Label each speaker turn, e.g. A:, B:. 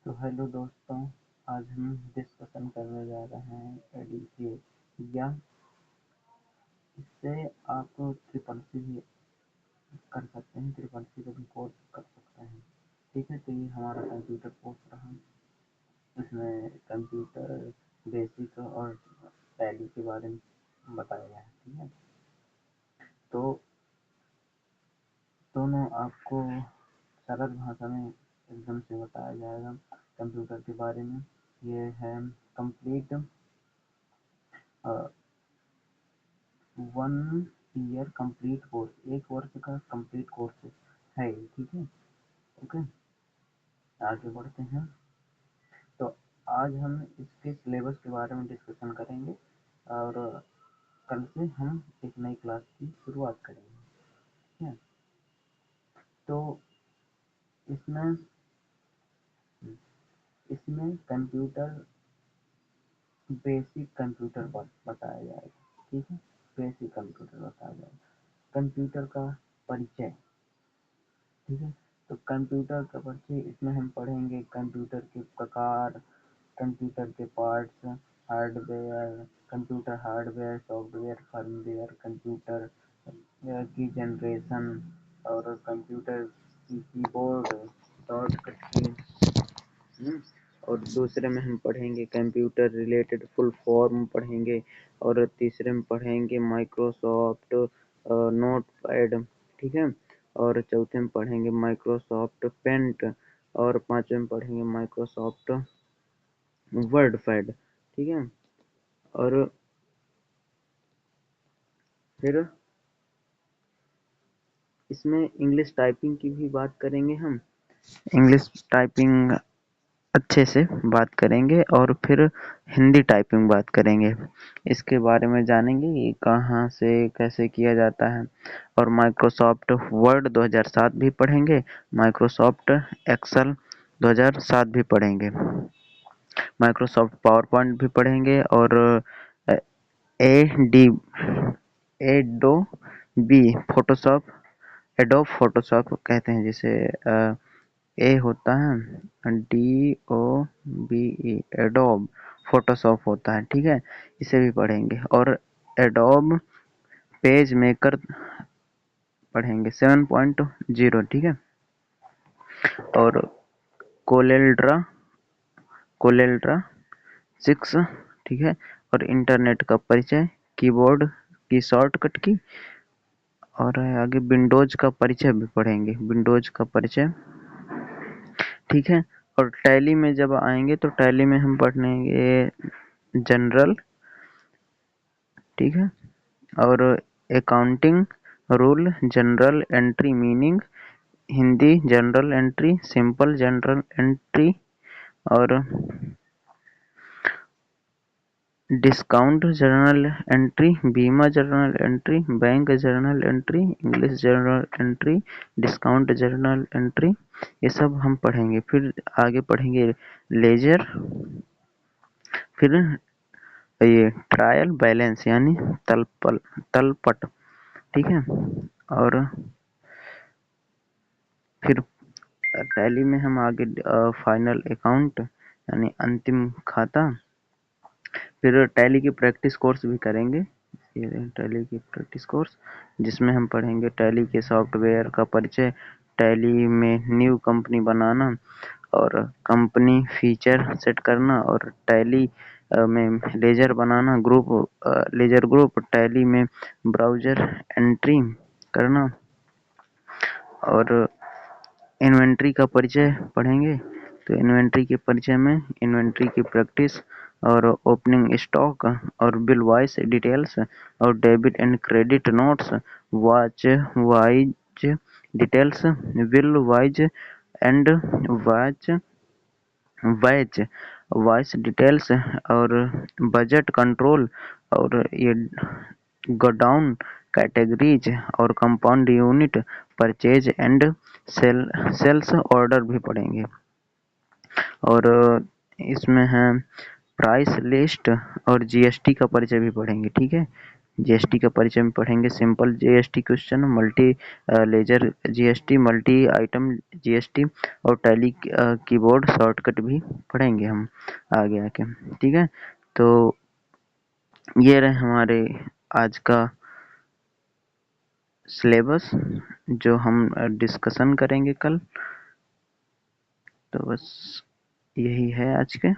A: तो हेलो दोस्तों, आज हम डिस्कशन करने जा रहे हैं एडीसीए या इससे आप ट्रिपल सी भी कर सकते हैं, ट्रिपल सी का भी कोर्स कर सकते हैं। ठीक है, तो ये हमारा कंप्यूटर कोर्स रहा। इसमें कंप्यूटर बेसिक और टैली के बारे में बताया गया है। ठीक है, तो दोनों आपको सरल भाषा में एकदम से बताया जाएगा कंप्यूटर के बारे में। ये है कंप्लीट 1 ईयर कंप्लीट कोर्स, 1 वर्ष का कंप्लीट कोर्स है। ठीक है, ओके, आगे बढ़ते हैं। तो आज हम इसके सिलेबस के बारे में डिस्कशन करेंगे और कल से हम एक नई क्लास की शुरुआत करेंगे। ठीक है, तो इसमें इसमें कंप्यूटर बेसिक कंप्यूटर बताया जाएगा। ठीक है, बेसिक कंप्यूटर बताया जाएगा, कंप्यूटर का परिचय। ठीक है, तो कंप्यूटर का परिचय इसमें हम पढ़ेंगे कंप्यूटर के प्रकार, कंप्यूटर के parts, hardware, computer hardware, software, firmware, computer की जनरेशन और कंप्यूटर की कीबोर्ड, शॉर्टकट की। और दूसरे में हम पढ़ेंगे कंप्यूटर रिलेटेड फुल फॉर्म पढ़ेंगे और तीसरे में पढ़ेंगे माइक्रोसॉफ्ट नोटपैड। ठीक है, और चौथे में पढ़ेंगे माइक्रोसॉफ्ट पेंट और पांचवें में पढ़ेंगे माइक्रोसॉफ्ट वर्ड पैड। ठीक है, और फिर इसमें इंग्लिश टाइपिंग की भी बात करेंगे। हम इंग्लिश टाइपिंग अच्छे से बात करेंगे और फिर हिंदी टाइपिंग बात करेंगे, इसके बारे में जानेंगे ये कहाँ से कैसे किया जाता है। और माइक्रोसॉफ्ट वर्ड 2007 भी पढ़ेंगे, माइक्रोसॉफ्ट एक्सेल 2007 भी पढ़ेंगे, माइक्रोसॉफ्ट पावर पॉइंट भी पढ़ेंगे और A D Adobe Photoshop, Adobe Photoshop कहते हैं जिसे ए होता है D O B E, Adobe Photoshop होता है। ठीक है, इसे भी पढ़ेंगे और एडोब पेज मेकर पढ़ेंगे 7.0। ठीक है, और कोलेल्ड्रा कोलेल्ड्रा 6। ठीक है, और इंटरनेट का परिचय, कीबोर्ड की शॉर्टकट की, और आगे विंडोज का परिचय भी पढ़ेंगे, विंडोज का परिचय। ठीक है, और टैली में जब आएंगे तो टैली में हम पढ़ेंगे जनरल। ठीक है, और accounting rule, general entry meaning, Hindi general entry, simple general entry, और डिस्काउंट जर्नल एंट्री, बीमा journal entry, bank journal entry, English journal entry, discount journal entry, ये सब हम पढ़ेंगे। फिर आगे पढ़ेंगे लेजर, फिर ये ट्रायल बैलेंस यानी तलपट। ठीक है, और फिर टैली में हम आगे फाइनल अकाउंट यानी अंतिम खाता, फिर टैली की प्रैक्टिस कोर्स भी करेंगे। ये टैली की प्रैक्टिस कोर्स जिसमें हम पढ़ेंगे टैली के सॉफ्टवेयर का परिचय, टैली में न्यू कंपनी बनाना और कंपनी फीचर सेट करना, और टैली में लेजर बनाना, ग्रुप लेजर ग्रुप, टैली में ब्राउजर एंट्री करना, और इन्वेंट्री का परिचय पढ़ेंगे। तो इन्वेंट्री के परिचय में इन्वेंट्री की प्रैक्टिस और ओपनिंग स्टॉक और बिल वाइज डिटेल्स और debit and credit notes, watch wise details, bill wise and watch wise voice details, और बजट कंट्रोल, और ये गोडाउन कैटेगरीज और compound unit purchase and sales order भी पढ़ेंगे। और इसमें है प्राइस लिस्ट और जीएसटी का परिचय भी पढ़ेंगे। ठीक है, जीएसटी का परिचय में पढ़ेंगे, simple GST question, multi ledger GST, multi item GST और टैली कीबोर्ड शॉर्टकट भी पढ़ेंगे हम आगे आके। ठीक है, तो ये रहे हमारे आज का सिलेबस जो हम डिस्कशन करेंगे कल। तो बस यही है आज के।